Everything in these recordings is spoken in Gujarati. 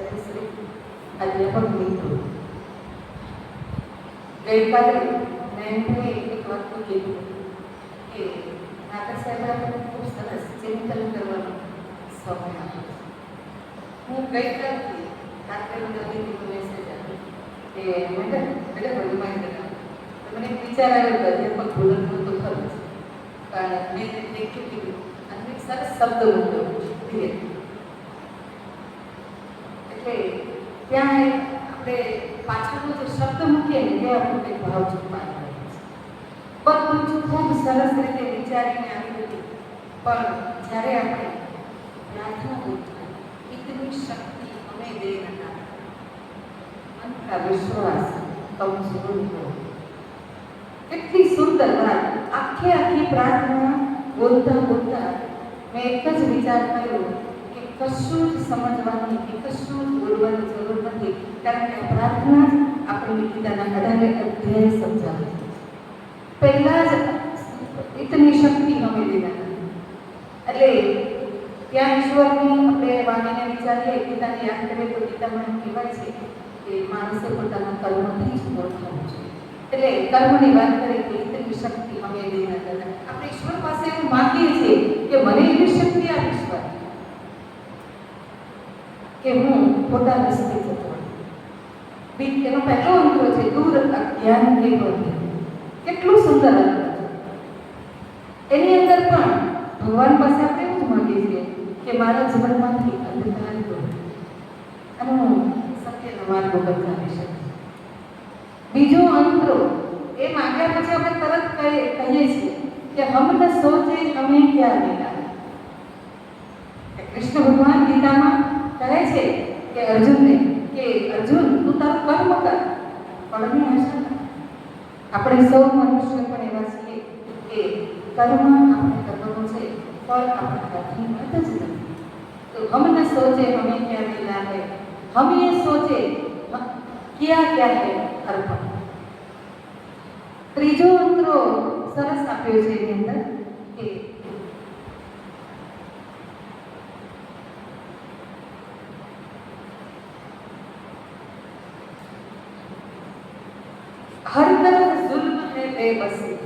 સર્વશ્રી અધ્યાપક મિત્રો, ગઈકાલે મેં એક વાક્ય કીધું કે નાગર સાહેબ આપણને ખૂબ સરસ ચિંતન કરવાનો સમય આપ્યો છે. હું ગઈકાલથી રાત્રે મને મેસેજ આવ્યો કે મેડમ રિમાઇન્ડર તો મને વિચાર આવ્યો કે અધ્યાપક ભૂલનું તો ખરું છે, કારણ મેં દેખ્યું કીધું અને એક સરસ શબ્દ મૂક્યો ધીરે. એટલે ત્યાં આપણે પાછળનો જે શબ્દ મૂકીએ ને તે આપણું કંઈક ભાવ છુપાઈ રહ્યો છે. બધું જ ખૂબ સરસ રીતે વિચારીને આવી હતી, પણ જ્યારે આપણે પ્રાર્થના બોલતા ઇતની શક્તિ અમે દે હતા અંતરા વિશ્વાસ કમજોર હો. કેટલી સુંદર વાત. આખી પ્રાર્થના બોલતા બોલતા મેં એક જ વિચાર કર્યો કે કશું જ સમજવાની કે કશું જ બોલવાની જરૂર નથી, કારણ કે પ્રાર્થના જ આપણી ગીતાના 18 અધ્યાય સમજાવે છે. પહેલા જ ઇતની શક્તિ અમે દેના. એટલે ત્યાં ઈશ્વરની આપણે વાણીને વિચારીએ, ગીતાને યાદ કરીએ તો ગીતામાં કહેવાય છે કે માણસે પોતાના કર્મથી જ ઓળખાવું છે. એટલે કર્મની વાત કરીએ તો ઇતની શક્તિ અમે દેના હતા. આપણે ઈશ્વર પાસે એવું માંગીએ છીએ કે મને એવી શક્તિ આપ ઈશ્વર કે હું ખોટા રસ્તે જતો. એનો પહેલો અંતર છે દૂર અજ્ઞાન કે બંધ. કેટલું સુંદર અંતર છે. એની અંદર પણ ભગવાન પાસે આપણે એવું જ માંગીએ છીએ કે મારા જીવનમાંથી અંધકાર દૂર અને હું સત્યનો માર્ગ ઉપર ચાલી શકું. બીજો અંતરો એ માંગ્યા પછી આપણે તરત કહીએ છીએ કે હમ ન સોચે હમે ક્યાં મિલા. કૃષ્ણ ભગવાન ગીતામાં કહે છે કે અર્જુનને કે અર્જુન તું તારું કર્મ કર, ફળની આશા કર. આપણે સૌ મનુષ્ય પણ એવા છીએ કે કર્મ આપણે કરવાનું છે, ફળ આપણા હાથની વાત જ નથી. તો હમ ન સોચે હમે ક્યાં મિલા હૈ, હમ ये सोचे क्या है અર્પણ. ત્રીજો અંતરો સરસ આપ્યો છે એની અંદર કે હર તરફ જુલ્મ હે બેબસી.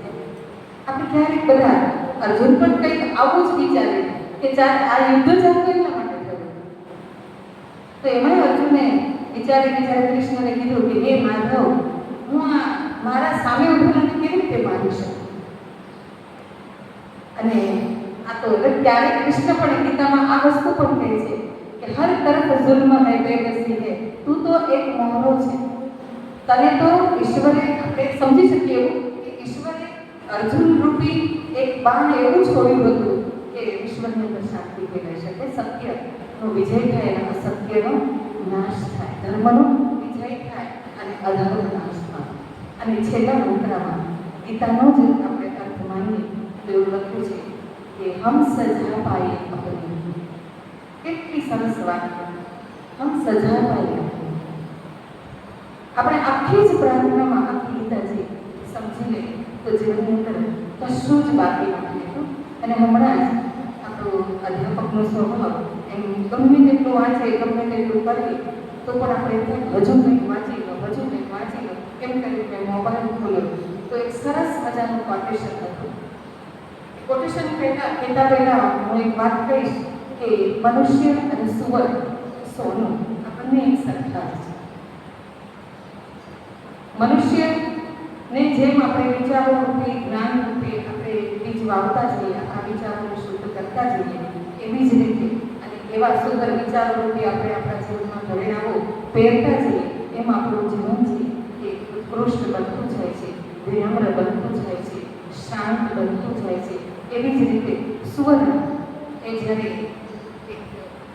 આપણે ક્યારેક બધા અર્જુન પણ કંઈક આવું જ વિચારે કે આ યુદ્ધ ચાલુ એટલા માટે થયું. તો એમાં અર્જુને વિચારે કૃષ્ણને કીધું કે હે માધવ, હું મારા સામે ઉભેલાને કેવી રીતે મારી શકું. અને આ તો ત્યારે કૃષ્ણ પણ ગીતામાં આ વસ્તુ પણ કહે છે કે હર તરફ જુલ્મ હે બેબસી હે. તું તો એક મોહરો છે. તને તો ઈશ્વરે આપણે સમજી શકીએ એવું કે ઈશ્વરે અર્જુન રૂપી એક બાણ એવું છોડ્યું હતું કે ઈશ્વરની અંદર શાંતિ ફેલાઈ શકે, સત્યનો વિજય થાય અને અસત્યનો નાશ થાય, ધર્મનો વિજય થાય અને અધર્મનો નાશ થાય. અને છેલ્લા મંત્રમાં ગીતાનો જ આપણે અર્થ માનીએ તો એવું લખ્યું છે કે હમ સજા પાઈએ અપની. કેટલી સરસ વાત. હમ સજા પાઈએ. આપણે આખી જ પ્રાર્થનામાં આખી ગીતા છે સમજી લે તો જીવનની અંદર કશું જ બાકી નથી રહેતું. અને હમણાં જ આપણો અધ્યાપકનો સ્વભાવ એમ ગમે તેટલું વાંચે, ગમે તેટલું કરીએ તો પણ આપણે હજુ કંઈક વાંચી લો, હજુ કંઈક વાંચી લો એમ કરીને મેં મોબાઈલ ખોલ્યો તો એક સરસ મજાનું કોટેશન હતું. કોટેશન કહેતા પહેલા હું એક વાત કહીશ કે મનુષ્ય અને સુવર, સોનું આપણને એક સરખા છે. મનુષ્યને જેમ આપણે વિચારો રૂપે, જ્ઞાન રૂપે આપણે બીજ વાવતા જઈએ, આપણા વિચારોને શુદ્ધ કરતા જઈએ, એવી જ રીતે અને એવા સુંદર વિચારો રૂપે આપણે આપણા જીવનમાં પરિણામો પહેરતા જઈએ, એમ આપણું જીવન છે એ ઉત્કૃષ્ટ બનતું જાય છે, વિનમ્ર બનતું જાય છે, શાંત બનતું જાય છે. એવી જ રીતે સુવર્ણ એ જ્યારે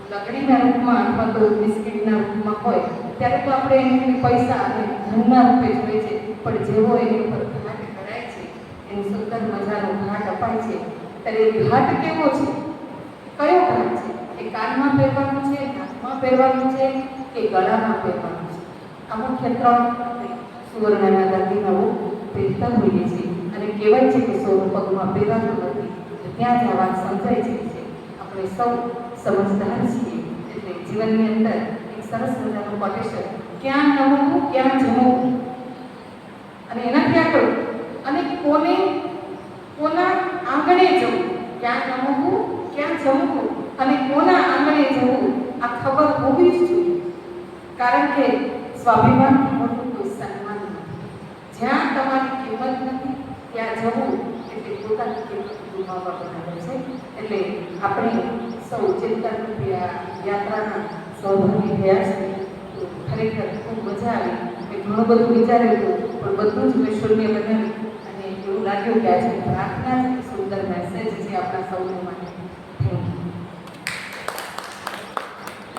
લકડીના રૂપમાં અથવા તો બિસ્કિટના રૂપમાં હોય ત્યારે તો આપણે એને પૈસા અને ધનના રૂપે જોઈએ છે, પણ જેવો એની ઉપર ઘાટ કરાય છે, એની સુંદર મજાનો ઘાટ અપાય છે, ત્યારે એ ઘાટ કેવો છે, કયો ઘાટ છે? એ કાનમાં પહેરવાનું છે, હાથમાં પહેરવાનું છે કે ગળામાં પહેરવાનું છે? આ મુખ્ય 3 સુવર્ણના દાગીનાઓ પહેરતા હોઈએ છીએ. અને કહેવાય છે કે સોનું પગમાં પહેરાતું નથી. ત્યાં જ આ વાત સમજાય છે કે આપણે સૌ સમજદાર છીએ. એટલે જીવનની અંદર એક સરસ મજાનું કોટેશન, ક્યાં નમવું ક્યાં જમવું, અને એનાથી આગળ અને કોના આંગણે જવું, ક્યાં નમવું ક્યાં જમવું અને કોના આંગણે જવું આ ખબર હોવી જ જોઈએ. કારણ કે સ્વાભિમાનથી મોટું કોઈ સન્માન નથી. જ્યાં તમારી કિંમત નથી ત્યાં જવું એટલે પોતાની કિંમત ગુમાવવા બરાબર છે. એટલે આપણે સૌ ચિંતનરૂપી આ યાત્રાના સૌભાગી થયા છે. તો ખરેખર ખૂબ મજા આવી. મેં ઘણું બધું વિચાર્યું હતું પણ બધું જ મેં શૂન્ય બનાવી અને એવું લાગ્યું કે આજે પ્રાર્થના જ એક સુંદર મેસેજ છે આપણા સૌને માટે.